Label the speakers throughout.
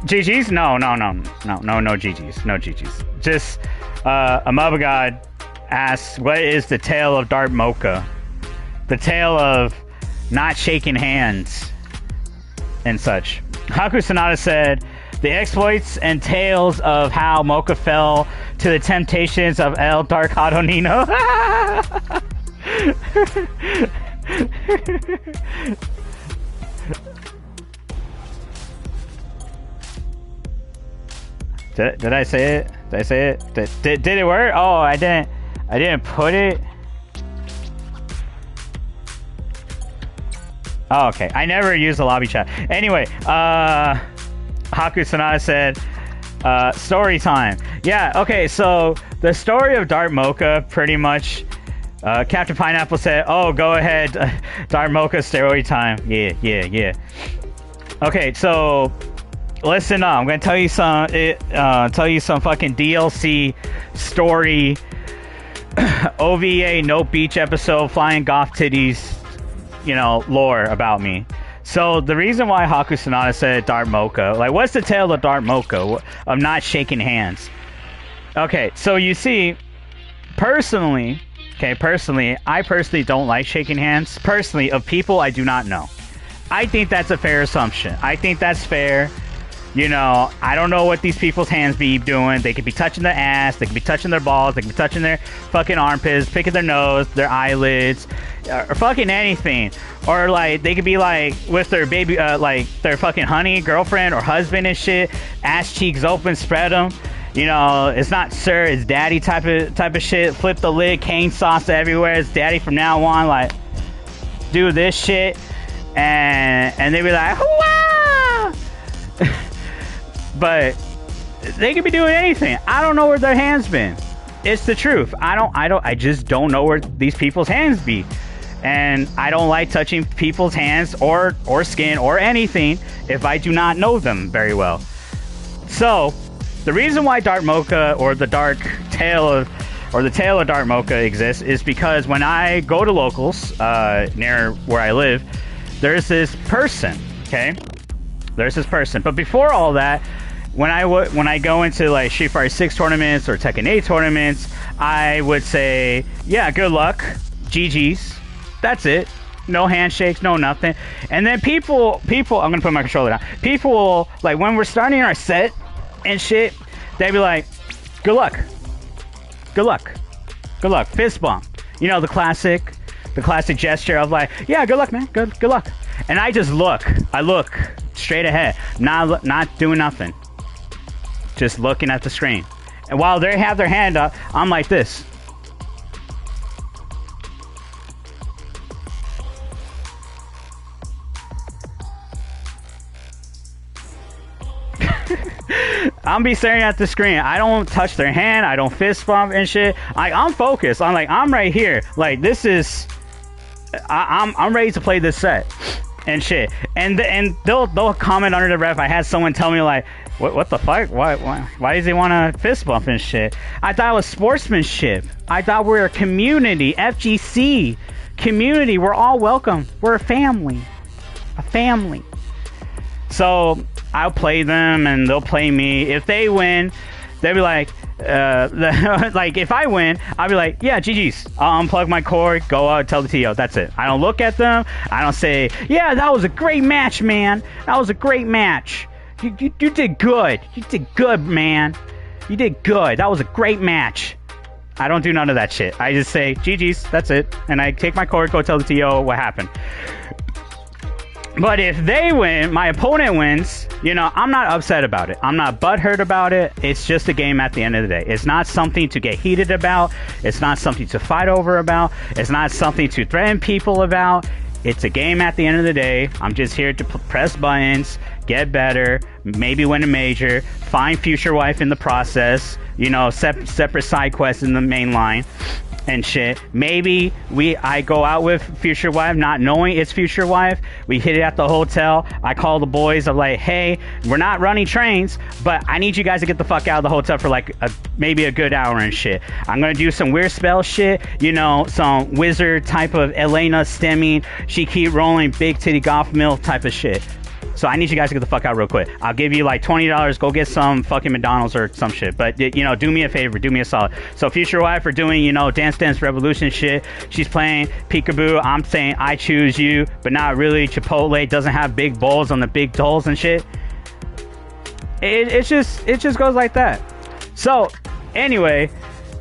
Speaker 1: GG's? No GG's. No GG's. Just a Mother God asks, what is the tale of Dark Mocha? The tale of not shaking hands and such. Hakusonata said, the exploits and tales of how Mocha fell to the temptations of El Dark Hadonino. Did I say it? Did I say it? Did it work? Oh, I didn't put it. Oh, okay. I never use the lobby chat. Anyway, Hakusonata said, story time. Yeah, okay, so the story of Dark Mocha, pretty much, Captain Pineapple said, oh, go ahead, Dark Mocha story time. Yeah. Okay, so listen up. I'm gonna tell you some fucking DLC story, OVA No Beach episode, flying goth titties, lore about me. So the reason why Hakusonata said Dark Mocha, like, what's the tale of Dark Mocha of not shaking hands? Okay, so you see, personally, I personally don't like shaking hands, personally, of people I do not know. I think that's a fair assumption. I think that's fair. I don't know what these people's hands be doing. They could be touching their ass, they could be touching their balls, they could be touching their fucking armpits, picking their nose, their eyelids, or fucking anything. Or, like, they could be, like, with their baby, like, their fucking honey, girlfriend, or husband and shit, ass cheeks open, spread them. It's not sir, it's daddy type of shit. Flip the lid, cane sauce everywhere, it's daddy from now on, like, do this shit. And they be like, hoo-ah! But they could be doing anything. I don't know where their hands been. It's the truth. I just don't know where these people's hands be. And I don't like touching people's hands or skin or anything if I do not know them very well. So, the reason why Dark Mocha or the tale of Dark Mocha exists is because when I go to locals near where I live, there's this person, okay? There's this person. But before all that, when I go into, like, Street Fighter 6 tournaments or Tekken 8 tournaments, I would say, yeah, good luck, GG's. That's it. No handshakes, no nothing. And then people, I'm gonna put my controller down. People will, like, when we're starting our set and shit, they'd be like, good luck, fist bump. The classic gesture of, like, yeah, good luck, man, good luck. And I just look. I look straight ahead, not doing nothing, just looking at the screen. And while they have their hand up, I'm like this. I'm be staring at the screen. I don't touch their hand. I don't fist bump and shit. I'm focused. I'm right here. Like, this is. I'm ready to play this set and shit. And they'll comment under the ref. I had someone tell me, like, what the fuck? Why does he want to fist bump and shit? I thought it was sportsmanship. I thought we were a community, FGC community. We're all welcome. We're a family. So I'll play them and they'll play me. If they win, they'll be like, like, if I win, I'll be like, yeah, GG's. I'll unplug my cord, go out, tell the TO. That's it. I don't look at them. I don't say, yeah, that was a great match, man. That was a great match. You did good. You did good, man. You did good. That was a great match. I don't do none of that shit. I just say, GG's. That's it. And I take my cord, go tell the TO what happened. But if they win, my opponent wins, I'm not upset about it. I'm not butthurt about it. It's just a game at the end of the day. It's not something to get heated about. It's not something to fight over about. It's not something to threaten people about. It's a game at the end of the day. I'm just here to press buttons, get better, maybe win a major, find future wife in the process, separate side quests in the main line. And shit. Maybe I go out with future wife, not knowing it's future wife. We hit it at the hotel. I call the boys. I'm like, hey, we're not running trains, but I need you guys to get the fuck out of the hotel for like maybe a good hour and shit. I'm gonna do some weird spell shit. Some wizard type of Elena stemming. She keep rolling big titty golf mill type of shit. So I need you guys to get the fuck out real quick. I'll give you like $20. Go get some fucking McDonald's or some shit. But, you know, do me a favor. Do me a solid. So future wife are doing, you know, Dance Dance Revolution shit. She's playing peekaboo. I'm saying I choose you, but not really. Chipotle doesn't have big bowls on the big dolls and shit. It just goes like that. So anyway,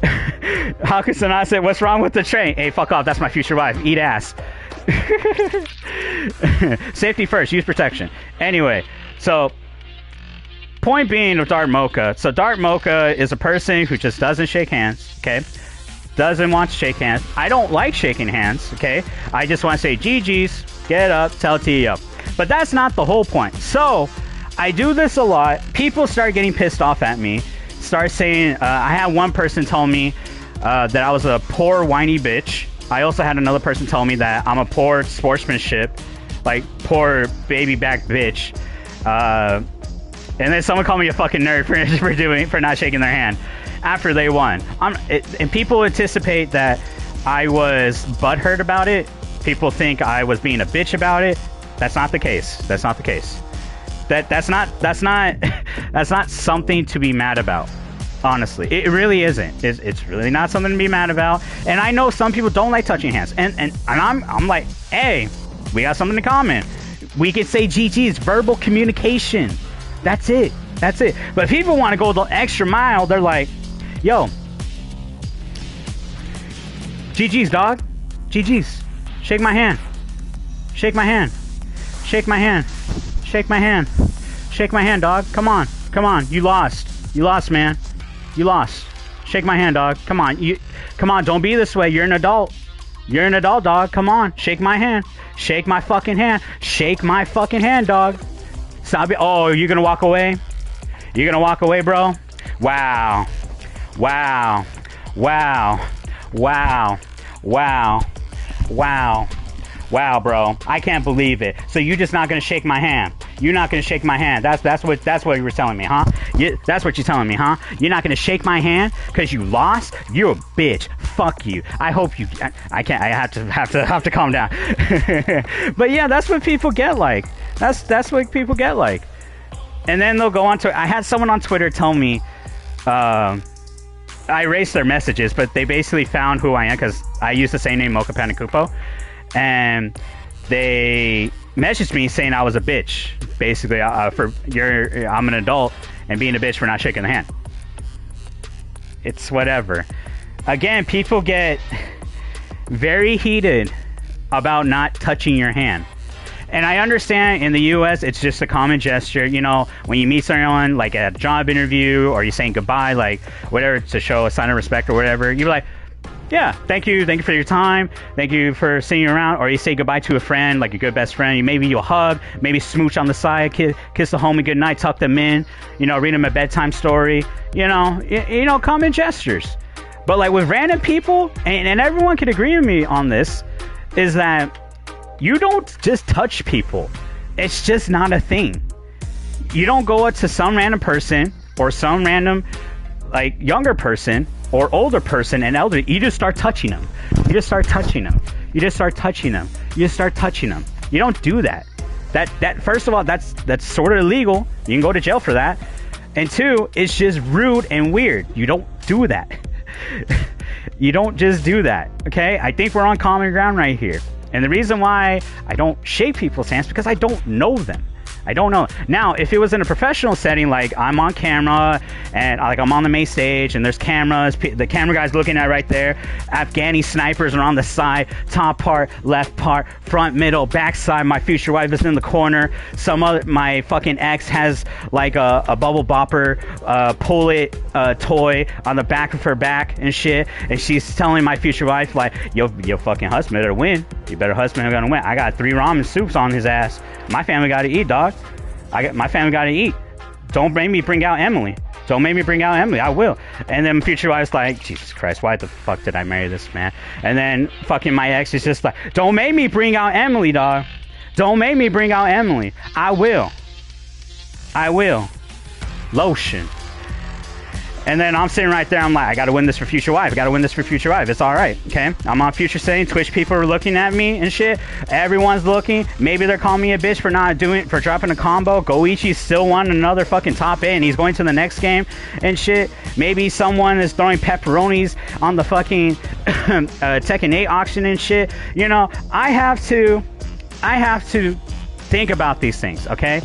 Speaker 1: Hakusonata said, what's wrong with the train? Hey, fuck off. That's my future wife. Eat ass. Safety first. Use protection. Anyway, so point being with Dark Mocha. So Dark Mocha is a person who just doesn't shake hands. Okay. Doesn't want to shake hands. I don't like shaking hands. Okay. I just want to say GG's. Get up. Tell T up. But that's not the whole point. So I do this a lot. People start getting pissed off at me. Start saying, I had one person tell me that I was a poor whiny bitch. I also had another person tell me that I'm a poor sportsmanship, like poor baby back bitch. And then someone called me a fucking nerd for not shaking their hand after they won. And people anticipate that I was butthurt about it. People think I was being a bitch about it. That's not the case. That's not the case. That's not something to be mad about. Honestly, it really isn't. It's really not something to be mad about. And I know some people don't like touching hands, and I'm like, hey, we got something in common. We can say GG's, verbal communication. That's it. That's it. But if people want to go the extra mile, they're like, yo, GG's, dog. GG's. Shake my hand. Shake my hand. Shake my hand. Shake my hand. Shake my hand, dog. Come on. Come on. You lost. You lost, man. You lost. Shake my hand, dog. Come on. Come on. Don't be this way. You're an adult. You're an adult, dog. Come on. Shake my hand. Shake my fucking hand. Shake my fucking hand, dog. Stop it. Oh, you're gonna walk away? You're gonna walk away, bro? Wow. Wow. Wow. Wow. Wow. Wow. Wow, bro. I can't believe it. So you're just not gonna shake my hand. You're not gonna shake my hand. That's what you were telling me, huh? That's what you're telling me, huh? You're not gonna shake my hand because you lost? You're a bitch. Fuck you. I hope you. I can't. I have to calm down. But yeah, that's what people get like. That's what people get like. And then they'll go on to. I had someone on Twitter tell me. I erased their messages, but they basically found who I am because I use the same name, Mocha Panacupo. And they messaged me saying I was a bitch. Basically, I'm an adult and being a bitch for not shaking the hand. It's whatever. Again, people get very heated about not touching your hand. And I understand in the US, it's just a common gesture. You know, when you meet someone, like at a job interview, or you're saying goodbye, like whatever, to show a sign of respect or whatever, you're like, yeah, thank you for your time, thank you for seeing you around. Or you say goodbye to a friend, like a good best friend. Maybe you'll hug, maybe smooch on the side, kiss the homie goodnight, tuck them in, you know, read them a bedtime story, you know, common gestures. But like with random people, and everyone can agree with me on this, is that you don't just touch people. It's just not a thing. You don't go up to some random person or some random like younger person or older person and elder. You just start touching them. You just start touching them. You just start touching them. You just start touching them. You don't do that. That first of all, that's sort of illegal. You can go to jail for that. And two, it's just rude and weird. You don't do that. You don't just do that. Okay? I think we're on common ground right here. And the reason why I don't shake people's hands is because I don't know them. I don't know. Now, if it was in a professional setting, like I'm on camera and like I'm on the main stage and there's cameras, the camera guy's looking at right there. Afghani snipers are on the side, top part, left part, front, middle, back side. My future wife is in the corner. My fucking ex has like a bubble bopper, pull it toy on the back of her back and shit. And she's telling my future wife like, your fucking husband better win. You better husband gonna win. I got 3 ramen soups on his ass. My family got to eat, dog. My family got to eat. Don't make me bring out Emily. Don't make me bring out Emily. I will. And then future wife's like, Jesus Christ, why the fuck did I marry this man? And then fucking my ex is just like, don't make me bring out Emily, dog. Don't make me bring out Emily. I will. I will. Lotion. And then I'm sitting right there. I'm like, I gotta win this for future wife. I gotta win this for future wife. It's all right, okay? I'm on future setting. Twitch people are looking at me and shit. Everyone's looking. Maybe they're calling me a bitch for dropping a combo. Goichi still won another fucking top 8, and he's going to the next game and shit. Maybe someone is throwing pepperonis on the fucking Tekken 8 auction and shit. You know, I have to think about these things, okay?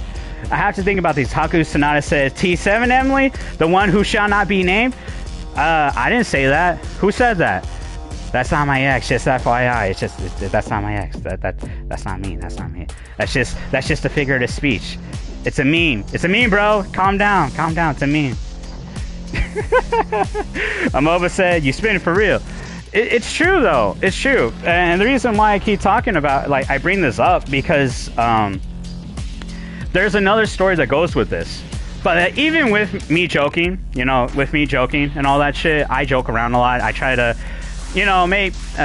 Speaker 1: I have to think about these. Hakusonata says, T7 Emily, the one who shall not be named. I didn't say that. Who said that? That's not my ex. Just FYI. It's just that's not my ex. That's not me. That's not me. That's just a figurative speech. It's a meme. It's a meme, bro. Calm down. Calm down. It's a meme. Amova said, "You spin it for real." It's true though. It's true. And the reason why I keep talking about, like, I bring this up because there's another story that goes with this. But even with me joking, you know, and all that shit, I joke around a lot. I try to, you know,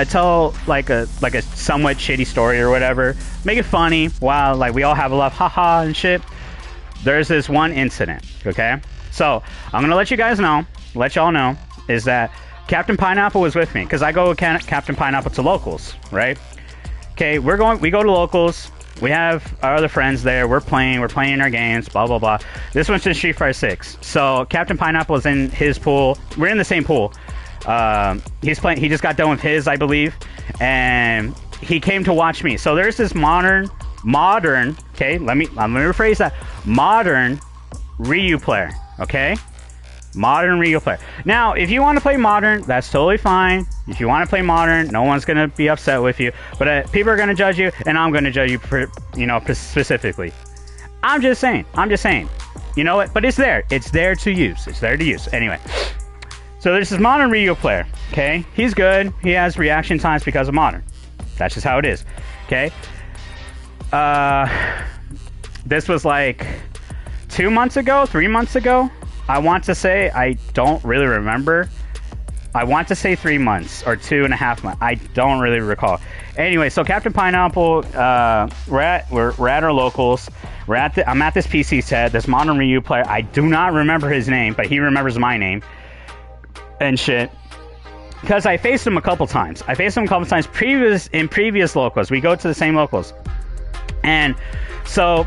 Speaker 1: tell like a somewhat shitty story or whatever, make it funny while like we all have a laugh, haha and shit. There's this one incident, okay? So I'm gonna let y'all know, is that Captain Pineapple was with me because I go with Captain Pineapple to locals, right? Okay, we go to locals. We have our other friends there. We're playing our games, blah, blah, blah. This one's in Street Fighter 6. So Captain Pineapple is in his pool. We're in the same pool. He's playing. He just got done with his, I believe. And he came to watch me. So there's this modern, okay, let me rephrase that. Modern Ryu player, okay? Modern Ryu player. Now, if you want to play modern, that's totally fine. If you want to play modern, no one's going to be upset with you. But people are going to judge you, and I'm going to judge you, specifically. I'm just saying. You know what? But it's there. It's there to use. Anyway. So there's this modern Ryu player, okay? He's good. He has reaction times because of modern. That's just how it is, okay? This was like 2 months ago, 3 months ago. I want to say, I don't really remember. I want to say 3 months or 2.5 months. I don't really recall. Anyway, so Captain Pineapple, we're at our locals. I'm at this PC set, this modern Ryu player. I do not remember his name, but he remembers my name and shit. Because I faced him a couple times. In previous locals. We go to the same locals. And so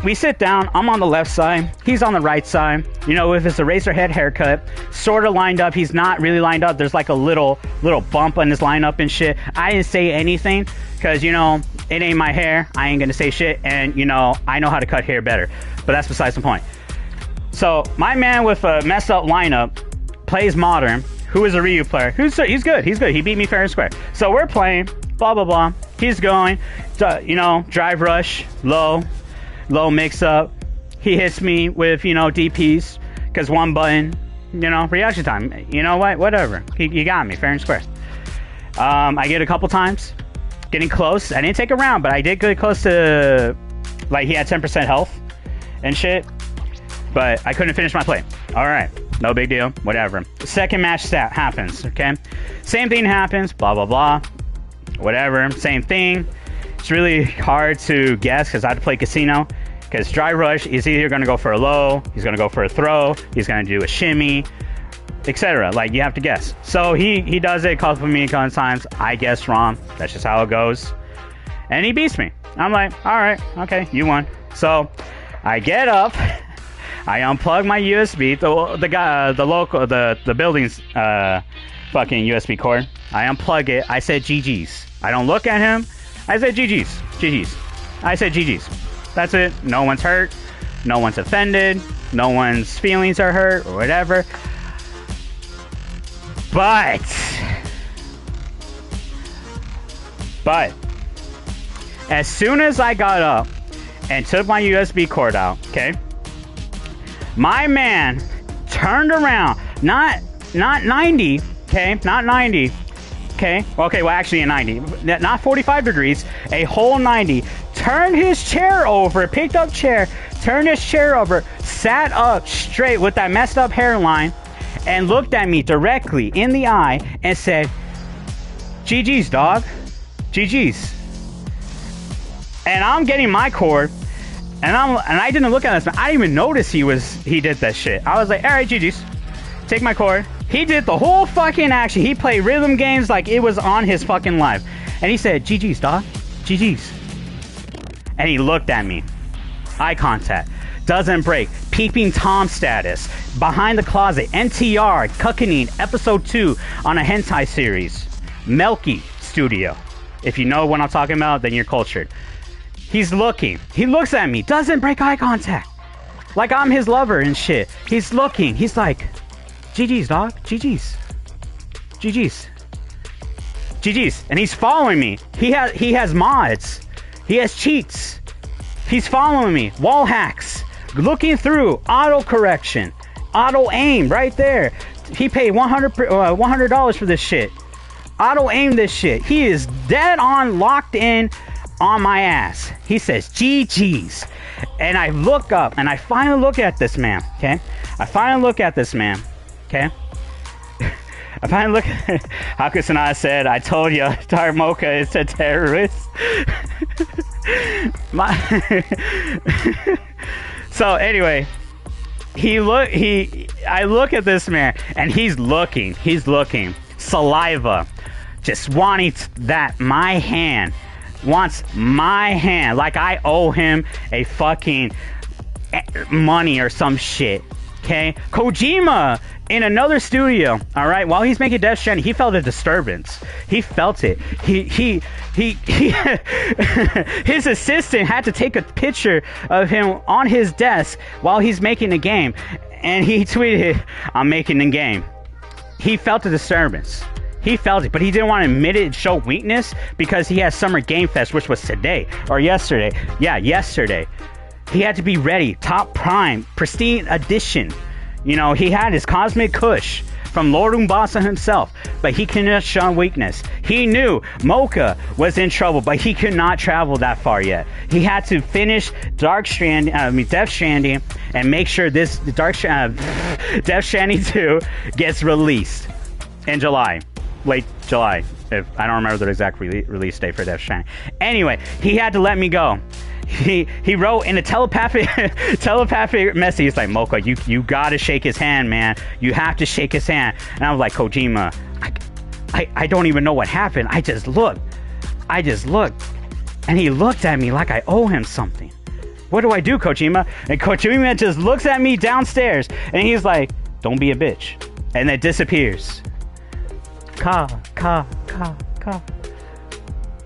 Speaker 1: we sit down. I'm on the left side. He's on the right side. You know, with his Eraserhead haircut, sort of lined up. He's not really lined up. There's like a little bump on his lineup and shit. I didn't say anything because, you know, it ain't my hair. I ain't gonna say shit. And, you know, I know how to cut hair better. But that's besides the point. So my man with a messed up lineup plays modern. Who is a Ryu player? He's good. He beat me fair and square. So we're playing. Blah blah blah. He's going. You know, drive rush, low mix up. He hits me with, you know, DPs because one button, you know, reaction time. You know what? Whatever. He got me fair and square. I get a couple times getting close. I didn't take a round, but I did get close to, like, he had 10% health and shit, but I couldn't finish my play. All right, no big deal. Whatever. Second match stat happens. Okay, same thing happens. Blah blah blah. Whatever. Same thing. It's really hard to guess because I had to play casino. Because dry rush is either going to go for a low, he's going to go for a throw, he's going to do a shimmy, etc. Like, you have to guess. So he does it a couple of times. I guess wrong. That's just how it goes. And he beats me. I'm like, all right, okay, you won. So I get up, I unplug my USB, the building's fucking USB cord. I unplug it. I said GG's. I don't look at him. I said GG's. I said GG's. That's it. No one's hurt. No one's offended. No one's feelings are hurt or whatever. But as soon as I got up and took my USB cord out, okay, my man turned around, not 90, okay, not 90, okay, well, actually a 90, not 45 degrees, a whole 90, turned his chair over, picked up chair, turned his chair over, sat up straight with that messed up hairline, and looked at me directly in the eye and said, GG's, dog, GG's. And I'm getting my cord, and I didn't look at this man. I didn't even notice he did that shit. I was like, all right, GG's. take my cord. He did the whole fucking action. He played rhythm games like it was on his fucking life. And he said, GG's, dog. GG's. And he looked at me. Eye contact. Doesn't break. Peeping Tom status. Behind the closet. NTR. Cuckening. Episode 2 on a hentai series. Melky Studio. If you know what I'm talking about, then you're cultured. He's looking. He looks at me. Doesn't break eye contact. Like I'm his lover and shit. He's looking. He's like, GG's, dog. GG's. GG's. GG's. And he's following me. He has mods. He has cheats. He's following me. Wall hacks. Looking through. Auto correction. Auto aim right there. He paid $100 for this shit. Auto aim this shit. He is dead on locked in on my ass. He says GG's. And I look up and I finally look at this man. Okay. I finally look at this man. Okay. I finally look at Hakusonata said, I told you Dark Mocha is a terrorist. So anyway, I look at this man and he's looking saliva, just wanting my hand, wants my hand, like I owe him a fucking money or some shit. Okay, Kojima in another studio, all right, while he's making Death Stranding, he felt a disturbance. He felt it. He his assistant had to take a picture of him on his desk while he's making the game, and he tweeted, I'm making the game. He felt a disturbance. He felt it, but he didn't want to admit it and show weakness because he has Summer Game Fest, which was today or yesterday. Yeah, yesterday. He had to be ready. Top prime, pristine edition. You know, he had his Cosmic Kush from Lord Umbasa himself, but he could not show weakness. He knew Mocha was in trouble, but he could not travel that far yet. He had to finish Death Stranding and make sure this Death Stranding 2 gets released in July. Late July. If I don't remember the exact release date for Death Stranding. Anyway, he had to let me go. He wrote in a telepathic message. He's like, Mocha, you gotta shake his hand, man. You have to shake his hand. And I was like, Kojima, I don't even know what happened. I just looked. And he looked at me like I owe him something. What do I do, Kojima? And Kojima just looks at me downstairs and he's like, don't be a bitch. And then disappears.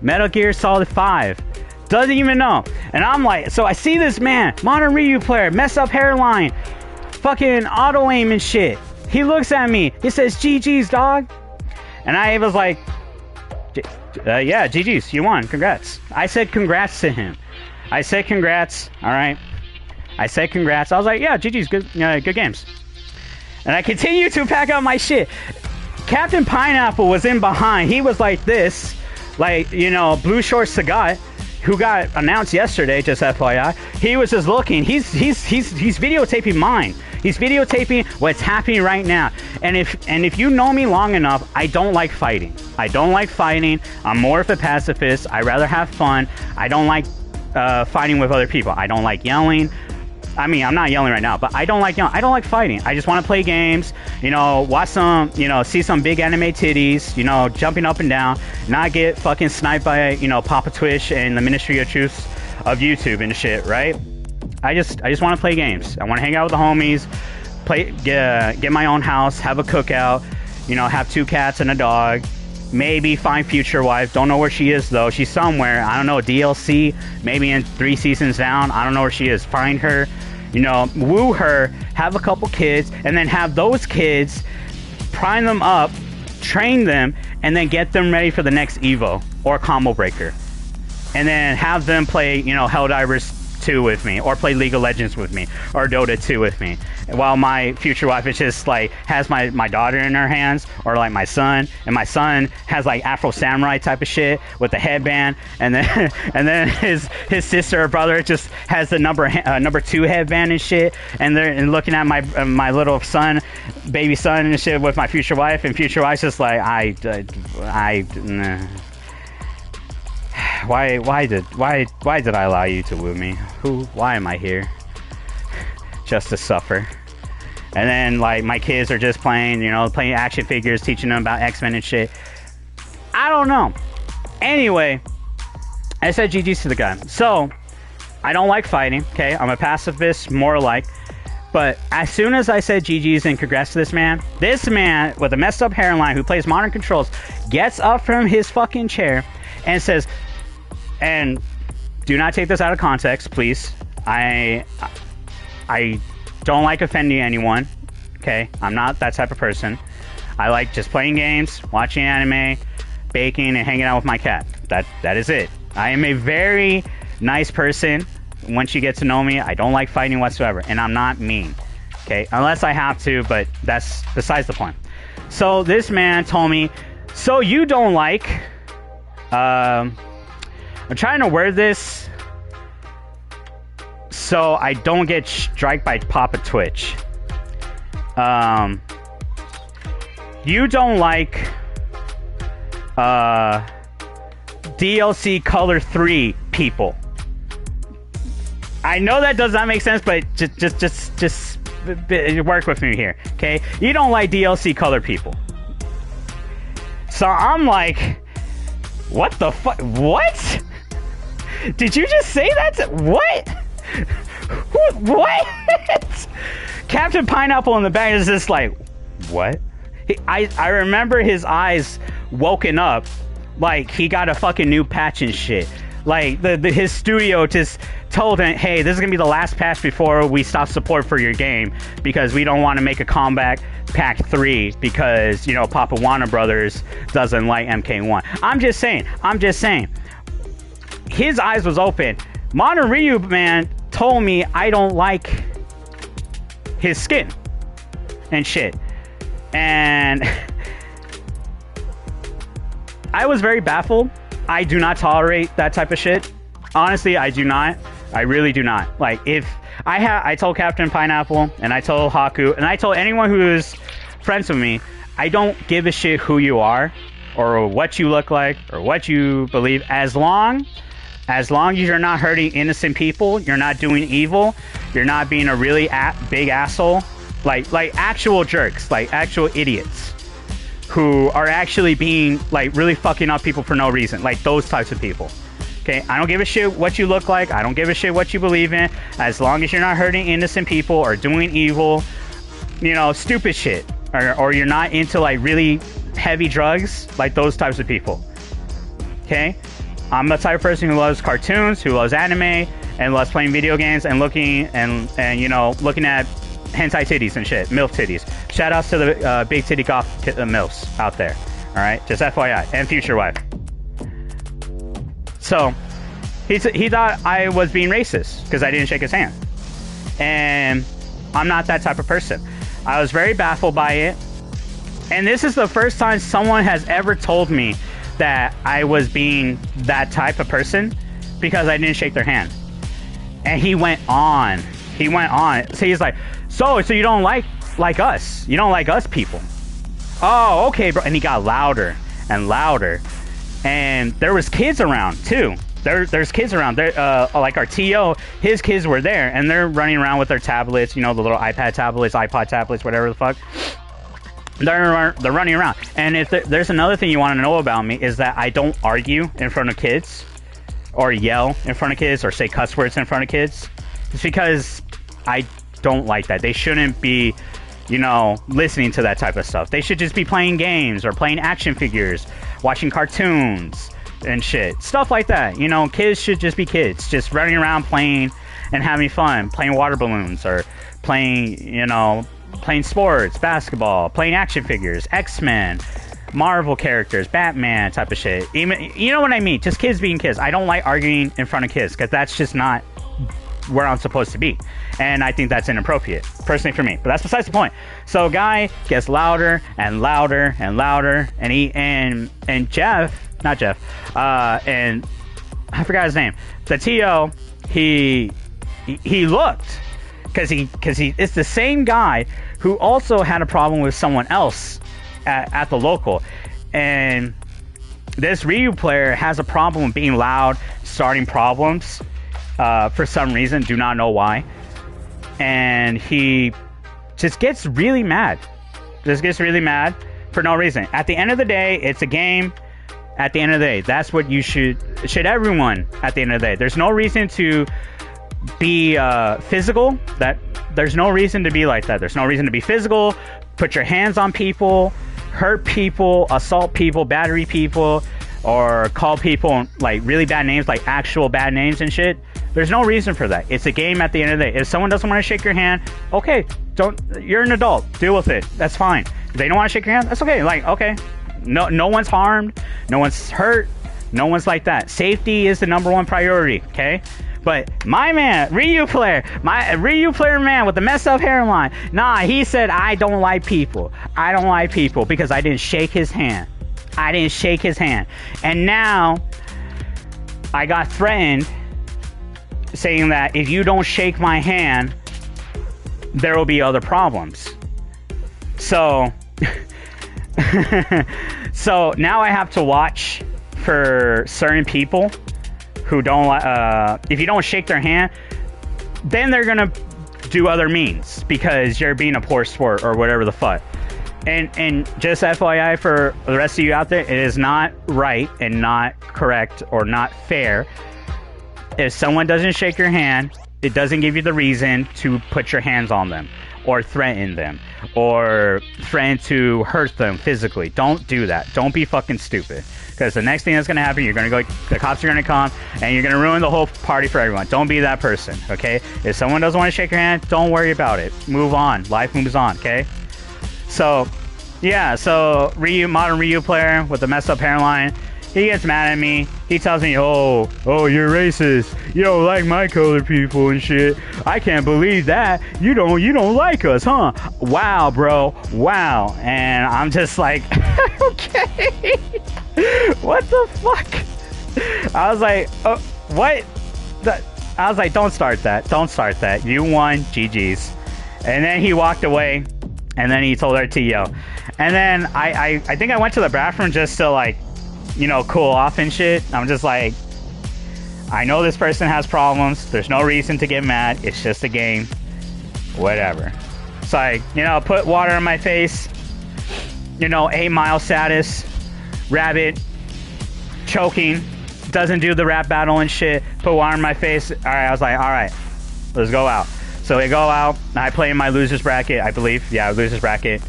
Speaker 1: Metal Gear Solid 5. Doesn't even know. And I'm like, so I see this man, Modern Ryu player, mess up hairline, fucking auto aim and shit. He looks at me. He says, GG's, dog. And I was like, yeah, GG's, you won. Congrats. I said congrats to him. I said congrats. All right. I said congrats. I was like, yeah, GG's, good games. And I continue to pack up my shit. Captain Pineapple was in behind. He was like this, like, you know, Blue Short Sagat, who got announced yesterday, just FYI. He was just looking. He's videotaping mine. He's videotaping what's happening right now. And if you know me long enough, I don't like fighting. I'm more of a pacifist. I rather have fun. I don't like fighting with other people. I don't like yelling. I mean, I'm not yelling right now, but I don't like yelling. I don't like fighting. I just want to play games, you know, watch some, you know, see some big anime titties, you know, jumping up and down, not get fucking sniped by, you know, Papa Twitch and the Ministry of Truth of YouTube and shit, right? I just want to play games. I want to hang out with the homies, get my own house, have a cookout, you know, have 2 cats and a dog, maybe find future wife. Don't know where she is though. She's somewhere. I don't know, DLC, maybe in 3 seasons down. I don't know where she is. Find her, you know, woo her, have a couple kids, and then have those kids, prime them up, train them, and then get them ready for the next Evo or Combo Breaker. And then have them play, you know, Helldivers 2 with me, or play League of Legends with me, or Dota 2 with me, while my future wife is just like has my daughter in her hands, or like my son, and my son has like Afro Samurai type of shit with the headband, and then his sister or brother just has the number 2 headband and shit, and they're looking at my little son, baby son and shit with my future wife, and future wife's just like Why did I allow you to woo me? Why am I here? Just to suffer. And then, like, my kids are just playing, you know, playing action figures, teaching them about X-Men and shit. I don't know. Anyway, I said GG's to the guy. So, I don't like fighting, okay? I'm a pacifist, more like. But as soon as I said GG's and congrats to this man with a messed up hairline who plays Modern Controls gets up from his fucking chair and says, and do not take this out of context, please. I don't like offending anyone, okay? I'm not that type of person. I like just playing games, watching anime, baking, and hanging out with my cat. That is it. I am a very nice person. Once you get to know me, I don't like fighting whatsoever, and I'm not mean, okay? Unless I have to, but that's besides the point. So this man told me, so you don't like... I'm trying to word this so I don't get striked by Papa Twitch. You don't like DLC Color 3 people. I know that does not make sense, but just work with me here, okay? You don't like DLC Color people. So I'm like, what the fuck? What? Did you just say that? What? What? Captain Pineapple in the back is just like, what? I remember his eyes woken up like he got a fucking new patch and shit. Like his studio just told him, hey, this is gonna be the last patch before we stop support for your game because we don't want to make a Combat Pack 3 because, you know, Papa Warner Brothers doesn't like MK1. I'm just saying. His eyes was open. Modern Ryu, man, told me I don't like his skin and shit. And I was very baffled. I do not tolerate that type of shit. Honestly, I do not. I really do not. Like, if I told Captain Pineapple, and I told Haku, and I told anyone who is friends with me, I don't give a shit who you are, or what you look like, or what you believe, as long as you're not hurting innocent people, you're not doing evil, you're not being a really big asshole, like actual jerks, like actual idiots, who are actually being, like, really fucking up people for no reason, like those types of people. Okay, I don't give a shit what you look like, I don't give a shit what you believe in, as long as you're not hurting innocent people or doing evil, you know, stupid shit, or you're not into, like, really heavy drugs, like those types of people. Okay, I'm the type of person who loves cartoons, who loves anime, and loves playing video games and looking and you know, looking at hentai titties and shit, MILF titties. Shout outs to the big titty goth MILFs out there. Alright, just FYI, and future wife. So, he thought I was being racist because I didn't shake his hand. And I'm not that type of person. I was very baffled by it. And this is the first time someone has ever told me that I was being that type of person because I didn't shake their hand. And he went on. So he's like, so you don't like us? You don't like us people? Oh, okay, bro. And he got louder and louder. And there was kids around too. There's kids around there, like our TO, his kids were there, and they're running around with their tablets, you know, the little iPad tablets, iPod tablets, whatever the fuck. They're running around. And if there's another thing you want to know about me, is that I don't argue in front of kids, or yell in front of kids, or say cuss words in front of kids. It's because I don't like that. They shouldn't be, you know, listening to that type of stuff. They should just be playing games, or playing action figures, watching cartoons and shit, stuff like that. You know, kids should just be kids, just running around playing and having fun, playing water balloons, or playing, you know, playing sports, basketball, playing action figures, X-Men, Marvel characters, Batman type of shit. Even, you know what I mean, just kids being kids. I don't like arguing in front of kids because that's just not where I'm supposed to be, and I think that's inappropriate, personally, for me. But that's besides the point. So guy gets louder and louder and louder, and and I forgot his name, the TO, he looked, because he it's the same guy who also had a problem with someone else at the local, and this Ryu player has a problem with being loud, starting problems for some reason, do not know why. And he just gets really mad. Just gets really mad for no reason. At the end of the day, it's a game. At the end of the day, that's what you should everyone at the end of the day. There's no reason to be physical. There's no reason to be like that. There's no reason to be physical, put your hands on people, hurt people, assault people, battery people, or call people like really bad names, like actual bad names and shit. There's no reason for that. It's a game at the end of the day. If someone doesn't want to shake your hand, okay, you're an adult, deal with it. That's fine. If they don't want to shake your hand, that's okay. Like, okay, no one's harmed, no one's hurt, no one's like that. Safety is the #1 priority, okay? But my man, Ryu player man with the messed up hairline, nah, he said, I don't like people. I don't like people because I didn't shake his hand. I didn't shake his hand. And now I got threatened saying that if you don't shake my hand, there will be other problems. So, so now I have to watch for certain people who don't, if you don't shake their hand, then they're gonna do other means because you're being a poor sport or whatever the fuck. And just FYI for the rest of you out there, it is not right and not correct or not fair. If someone doesn't shake your hand, it doesn't give you the reason to put your hands on them or threaten them or threaten to hurt them physically. Don't do that. Don't be fucking stupid. Because the next thing that's going to happen, the cops are going to come, and you're going to ruin the whole party for everyone. Don't be that person, okay? If someone doesn't want to shake your hand, don't worry about it. Move on. Life moves on, okay? So, yeah, so modern Ryu player with the messed up hairline, he gets mad at me. He tells me, oh, you're racist. You don't like my colored people and shit. I can't believe that. You don't like us, huh? Wow, bro. Wow. And I'm just like, okay. What the fuck? I was like, oh, what? I was like, don't start that. Don't start that. You won. GG's. And then he walked away. And then he told her to yell. And then I think I went to the bathroom just to like, cool off and shit. I'm just like, I know this person has problems. There's no reason to get mad. It's just a game. Whatever. So I, put water on my face. 8 Mile status. Rabbit. Choking. Doesn't do the rap battle and shit. Put water on my face. Alright, I was like, alright. Let's go out. So we go out. I play in my losers bracket, I believe. Yeah, losers bracket.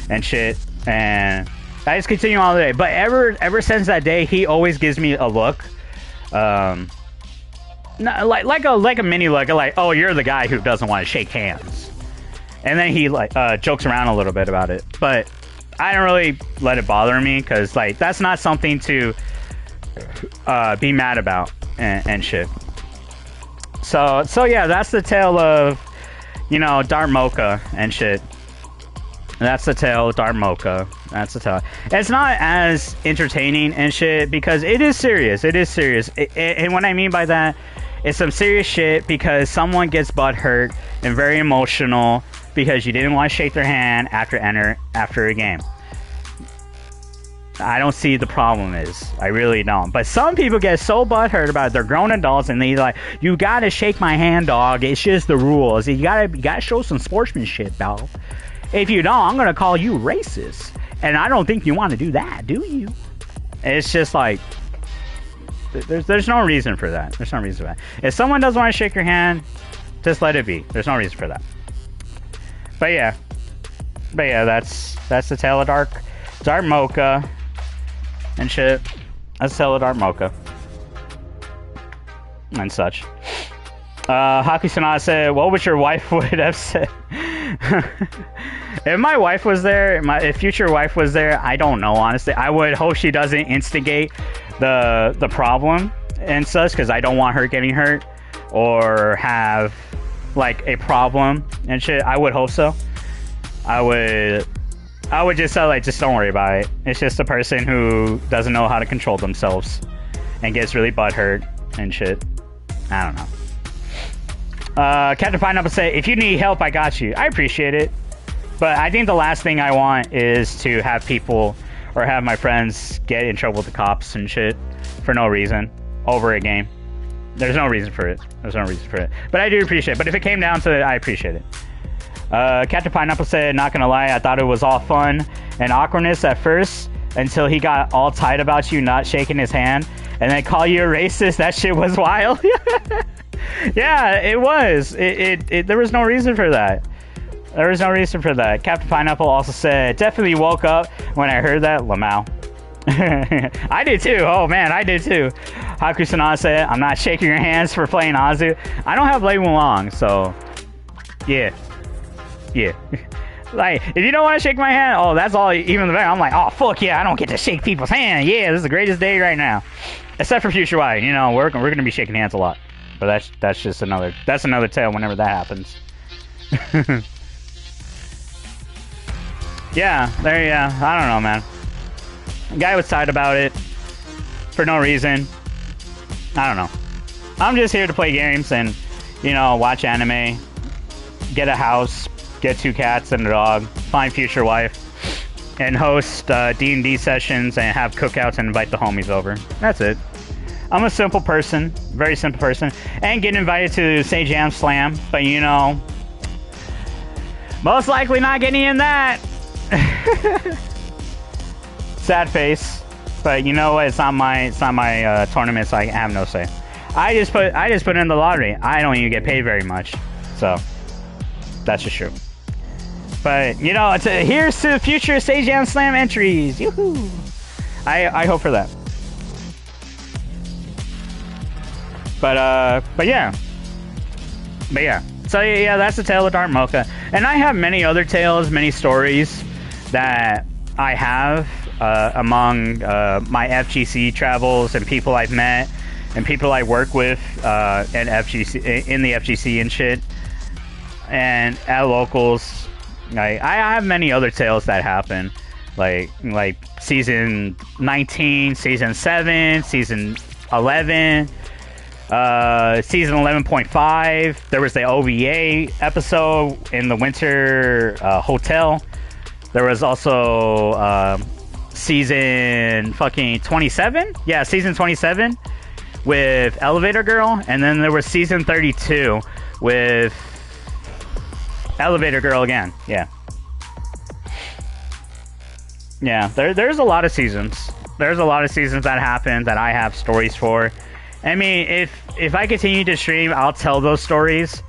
Speaker 1: And shit. And I just continue all the day. But ever since that day, he always gives me a look. Like a mini look. Like, oh, you're the guy who doesn't want to shake hands. And then he jokes around a little bit about it. But I don't really let it bother me. Because that's not something to be mad about and shit. So yeah, that's the tale of, Dark Mocha and shit. That's the tale of Dark Mocha. That's the tale. It's not as entertaining and shit because it is serious. It is serious. And what I mean by that, it's some serious shit because someone gets butt hurt and very emotional because you didn't want to shake their hand after a game. I don't see the problem is. I really don't. But some people get so butthurt about it. They're grown adults and they're like, you gotta shake my hand, dog. It's just the rules. You gotta show some sportsmanship, dog. If you don't, I'm gonna call you racist. And I don't think you want to do that, do you? It's just like, there's no reason for that. There's no reason for that. If someone doesn't want to shake your hand, just let it be. There's no reason for that. But yeah, that's the tale of Dark Mocha and shit. That's the tale of Dark Mocha and such. Hakusonata said, what would your wife would have said? If my wife was there, if future wife was there, I don't know, honestly. I would hope she doesn't instigate the problem and such, because I don't want her getting hurt or have like a problem and shit. I would hope so. I would just say, like, just don't worry about it. It's just a person who doesn't know how to control themselves and gets really butthurt and shit. I don't know. Captain Pineapple said, if you need help, I got you. I appreciate it. But I think the last thing I want is to have people or have my friends get in trouble with the cops and shit for no reason over a game. There's no reason for it. There's no reason for it. But I do appreciate it. But if it came down to it, I appreciate it. Captain Pineapple said, not gonna lie, I thought it was all fun and awkwardness at first until he got all tight about you not shaking his hand and then call you a racist. That shit was wild. Yeah, it was. There was no reason for that. There was no reason for that. Captain Pineapple also said, definitely woke up when I heard that. Lamau. I did too. Oh man, I did too. Hakusonata said, I'm not shaking your hands for playing Azu. I don't have Lei Wulong, so yeah. Yeah. Like, if you don't want to shake my hand, oh, that's all, even the better. I'm like, oh, fuck yeah, I don't get to shake people's hand. Yeah, this is the greatest day right now. Except for Future Wide, you know, we're going to be shaking hands a lot. But that's just another tale whenever that happens. Yeah, I don't know, man. The guy was tight about it for no reason. I don't know. I'm just here to play games and, you know, watch anime, get a house, get 2 cats and a dog, find future wife, and host D&D sessions and have cookouts and invite the homies over. That's it. I'm a simple person, very simple person, and get invited to Say Jam Slam, but you know, most likely not getting in that. Sad face, but you know what? It's not my tournament, so I have no say. I just put in the lottery. I don't even get paid very much, so that's just true. But you know, here's to future Stage Jam Slam entries. Yoo-hoo! I hope for that. But yeah. So yeah, that's the tale of Dark Mocha, and I have many other tales, many stories that I have among my FGC travels and people I've met and people I work with in the FGC and shit, and at locals. I have many other tales that happen, like season 19, season 7, season 11. Season 11.5, there was the OVA episode in the winter hotel. There was also season fucking 27, yeah, season 27 with Elevator Girl, and then there was season 32 with Elevator Girl again. Yeah, there's a lot of seasons. There's a lot of seasons that happen that I have stories for. I mean, if I continue to stream, I'll tell those stories,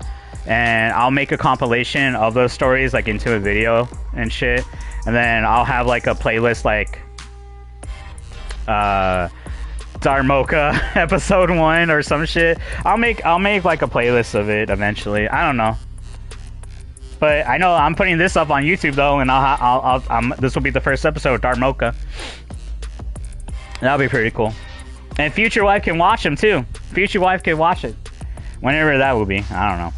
Speaker 1: and I'll make a compilation of those stories, like, into a video and shit, and then I'll have, like, a playlist, like, Darmoka episode 1 or some shit. I'll make, like, a playlist of it eventually. I don't know. But I know I'm putting this up on YouTube, though, and this will be the first episode of Darmoka. That'll be pretty cool. And Future Wife can watch them too. Future Wife can watch it. Whenever that will be. I don't know.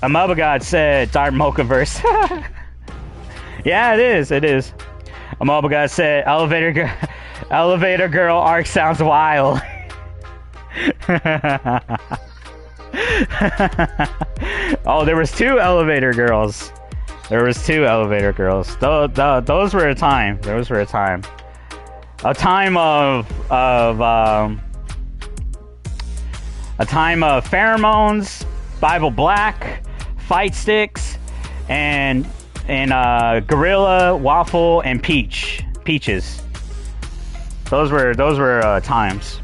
Speaker 1: Amoba God said Dark Mocha verse. Yeah, it is. Amoba God said Elevator Girl arc sounds wild. Oh, there was 2 Elevator Girls. Those were a time. A time of pheromones, Bible Black, fight sticks, and Gorilla, Waffle, and Peaches. Those were times.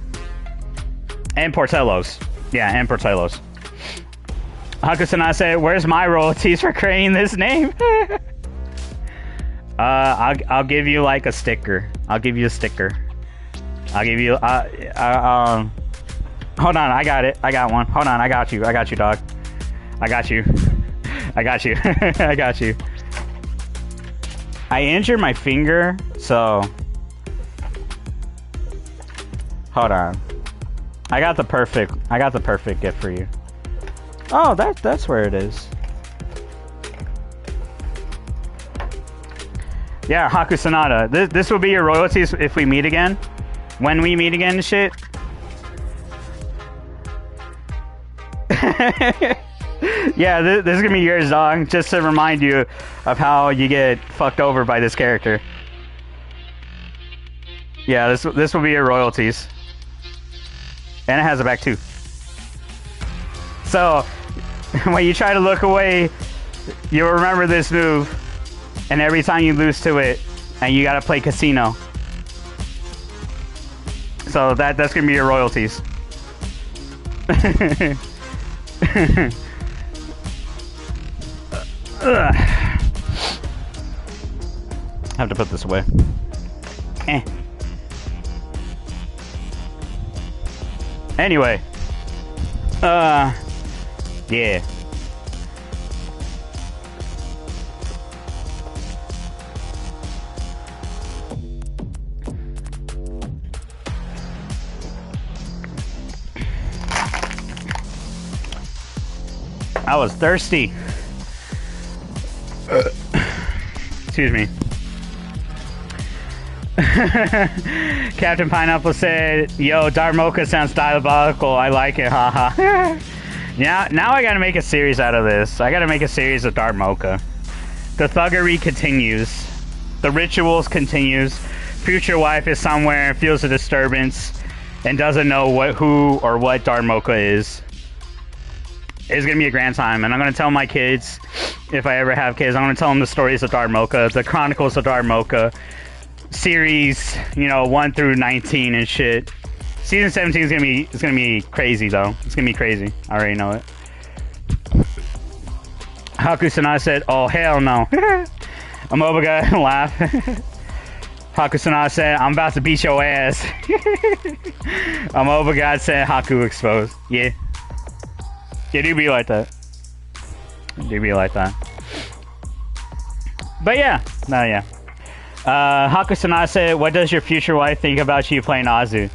Speaker 1: And Portellos. Yeah, and Portellos. Hakusonata said, "Where's my royalties for creating this name?" I'll give you like a sticker. I'll give you a sticker. I'll give you hold on, I got it. I got one. Hold on, I got you, dog. I got you. I got you. I injured my finger, so hold on. I got the perfect gift for you. Oh, that's where it is. Yeah, Hakusonata. This will be your royalties if we meet again. When we meet again and shit. Yeah, this is gonna be yours, dog. Just to remind you of how you get fucked over by this character. Yeah, this will be your royalties. And it has a back too. So, when you try to look away You'll remember this move, and every time you lose to it, and you gotta play casino. So that's gonna be your royalties. I have to put this away. Anyway. Yeah. I was thirsty. Excuse me. Captain Pineapple said, "Yo, Dark Mocha sounds diabolical. I like it, haha." Now I gotta make a series out of this. I gotta make a series of Dark Mocha. The thuggery continues. The rituals continues. Future wife is somewhere and feels a disturbance and doesn't know who or what Dark Mocha is. It's gonna be a grand time, and I'm gonna tell my kids, if I ever have kids, I'm gonna tell them the stories of Dark Mocha, the Chronicles of Dark Mocha, series, 1 through 19 and shit. Season 17 is gonna be crazy though. It's gonna be crazy. I already know it. Hakusonata said, "Oh hell no." Amoba laugh. Hakusonata said, "I'm about to beat your ass." Amoba said, "Haku exposed." Yeah. It do be like that. It do be like that. But yeah. No, yeah. Hakusonata said, "What does your future wife think about you playing Azu?"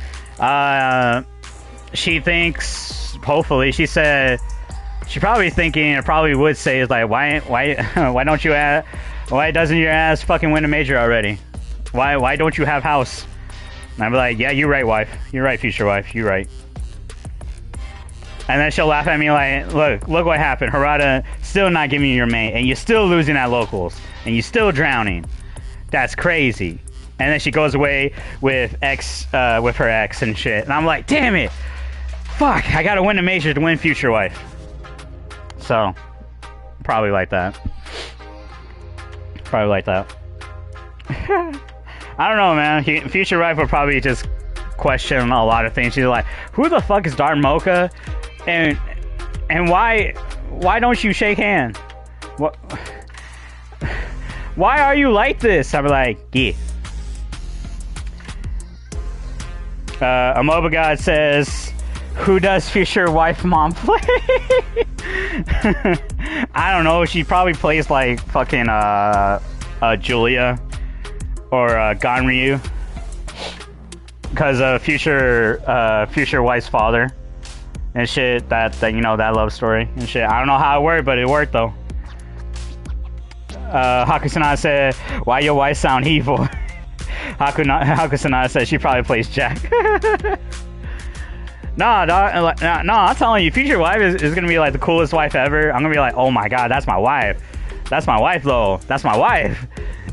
Speaker 1: She thinks, hopefully, she said, she probably thinking, or probably would say, is like, why don't you why doesn't your ass fucking win a major already? Why don't you have house? And I'd be like, yeah, you're right, wife. You're right, future wife. You're right. And then she'll laugh at me like, look what happened. Harada still not giving you your main, and you're still losing at locals, and you're still drowning. That's crazy. And then she goes away with with her ex and shit. And I'm like, damn it. Fuck, I gotta win a major to win future wife. So, probably like that. Probably like that. I don't know, man. Future wife will probably just question a lot of things. She's like, who the fuck is Dark Mocha? And why don't you shake hands? What? Why are you like this? I'm like, yeah. Amoba God says, who does future wife mom play? I don't know. She probably plays like fucking Julia or Ganryu, because future wife's father and shit. That that love story and shit. I don't know how it worked, but it worked though. Hakusonata said, "Why your wife sound evil?" Hakusonata said she probably plays Jack. No, I'm telling you, future wife is gonna be like the coolest wife ever. I'm gonna be like, oh my god, that's my wife. That's my wife though. That's my wife.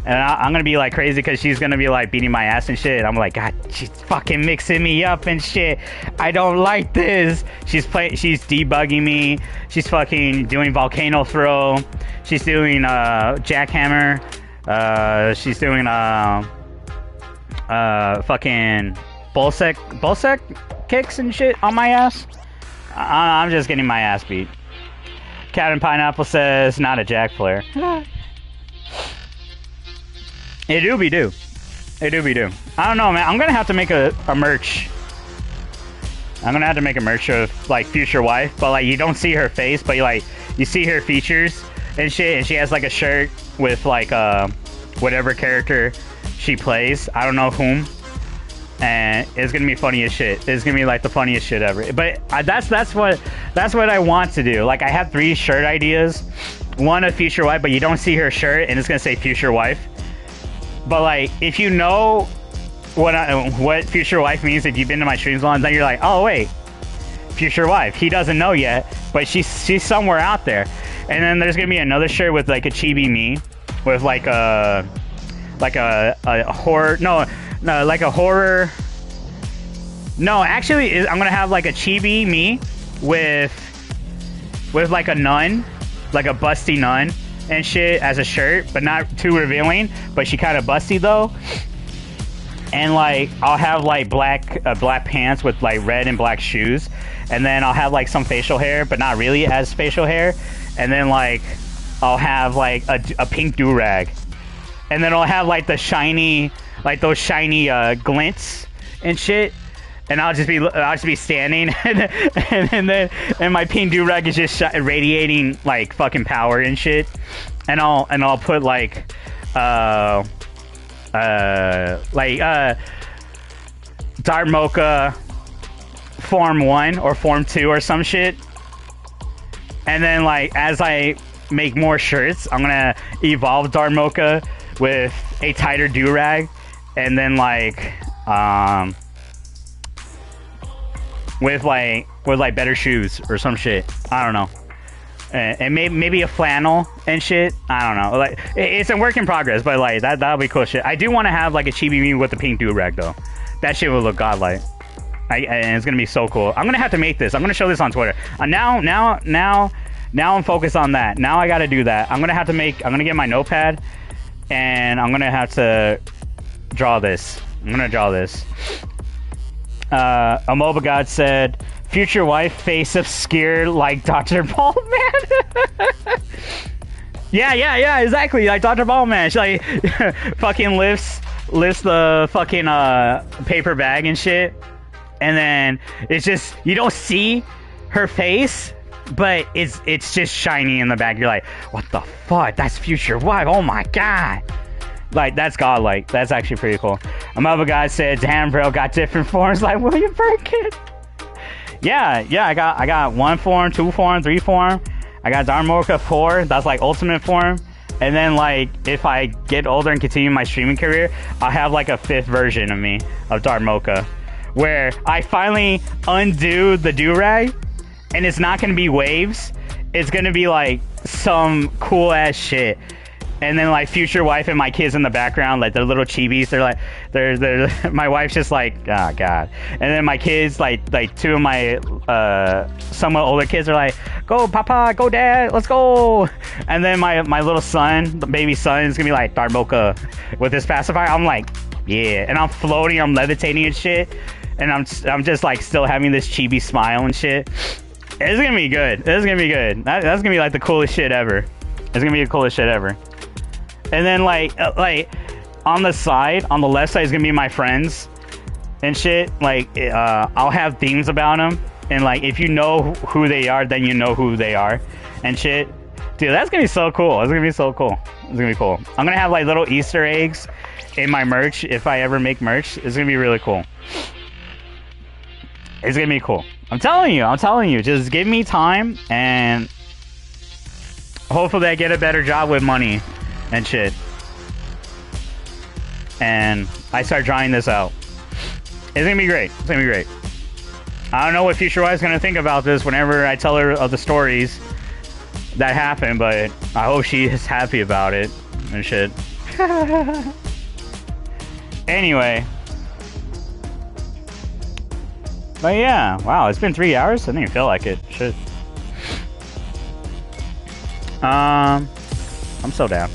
Speaker 1: And I'm gonna be like crazy because she's gonna be like beating my ass and shit. I'm like, God, she's fucking mixing me up and shit. I don't like this. She's debugging me. She's fucking doing volcano throw. She's doing jackhammer. She's doing fucking bullsec kicks and shit on my ass. I'm just getting my ass beat. Captain Pineapple says, not a Jack player. It do be do. It do be do. I don't know, man. I'm gonna have to make a merch. I'm gonna have to make a merch of like future wife, but like you don't see her face, but you see her features and shit, and she has like a shirt with like whatever character she plays. I don't know whom. And it's gonna be funny as shit. It's gonna be like the funniest shit ever. But that's what I want to do. Like I have 3 shirt ideas. One of future wife, but you don't see her shirt, and it's gonna say future wife. But like, if you know what future wife means, if you've been to my streams long, then you're like, oh wait, future wife. He doesn't know yet, but she's somewhere out there. And then there's gonna be another shirt with like a chibi me, with like a horror. No, like a horror. No, actually, I'm gonna have like a chibi me with like a nun, like a busty nun, and shit as a shirt, but not too revealing. But she kind of busty though. And like I'll have like black pants with like red and black shoes, and then I'll have like some facial hair, but not really as facial hair. And then like I'll have like a pink do-rag, and then I'll have like the shiny, like those shiny glints and shit. And I'll just be standing, and my pink do-rag is just radiating like fucking power and shit. And I'll put like Dark Mocha Form 1 or Form 2 or some shit. And then like as I make more shirts, I'm gonna evolve Dark Mocha with a tighter do-rag, and then like with better shoes or some shit. I don't know. And maybe a flannel and shit. I don't know. Like it's a work in progress, but like that'll be cool shit. I do want to have like a chibi me with the pink do-rag though. That shit will look godlike. And it's gonna be so cool. I'm gonna have to make this. I'm gonna show this on Twitter. Now I'm focused on that. Now I gotta do that. I'm gonna get my notepad, and I'm gonna have to draw this. I'm gonna draw this. A MOBA God said, future wife face obscure like Dr. Ballman. yeah, exactly. Like Dr. Ballman. She like fucking lifts the fucking paper bag and shit. And then it's just, you don't see her face, but it's just shiny in the back. You're like, what the fuck? That's future wife. Oh my god. Like, that's godlike. That's actually pretty cool. Another guy said, damn, bro, got different forms like William Birkin. Yeah, I got 1 form, 2 form, 3 form. I got Dark Mocha 4. That's like ultimate form. And then like if I get older and continue my streaming career, I'll have like a 5th version of me, of Dark Mocha, where I finally undo the do-rag, and it's not gonna be waves. It's gonna be like some cool ass shit. And then like future wife and my kids in the background, like they're little chibis. They're like, they're my wife's just like, oh god. And then my kids, like 2 of my somewhat older kids are like, go papa, go dad, let's go. And then my little son, the baby son, is gonna be like Dark Mocha with his pacifier. I'm like, yeah. And I'm floating, I'm levitating and shit. And I'm just like still having this chibi smile and shit. It's gonna be good. It's gonna be good. That's gonna be like the coolest shit ever. It's gonna be the coolest shit ever. And then like on the side, on the left side is gonna be my friends and shit. Like I'll have themes about them, and like if you know who they are, then you know who they are and shit. Dude, that's gonna be so cool. It's gonna be so cool. It's gonna be cool. I'm gonna have like little Easter eggs in my merch if I ever make merch. It's gonna be really cool. It's gonna be cool. I'm telling you. Just give me time, and hopefully I get a better job with money and shit, and I start drawing this out. It's gonna be great. It's gonna be great. I don't know what Future Wife's gonna think about this whenever I tell her of the stories that happen, but I hope she is happy about it and shit. Anyway, but yeah, wow, it's been 3 hours. I didn't even feel like it. Shit. I'm so down.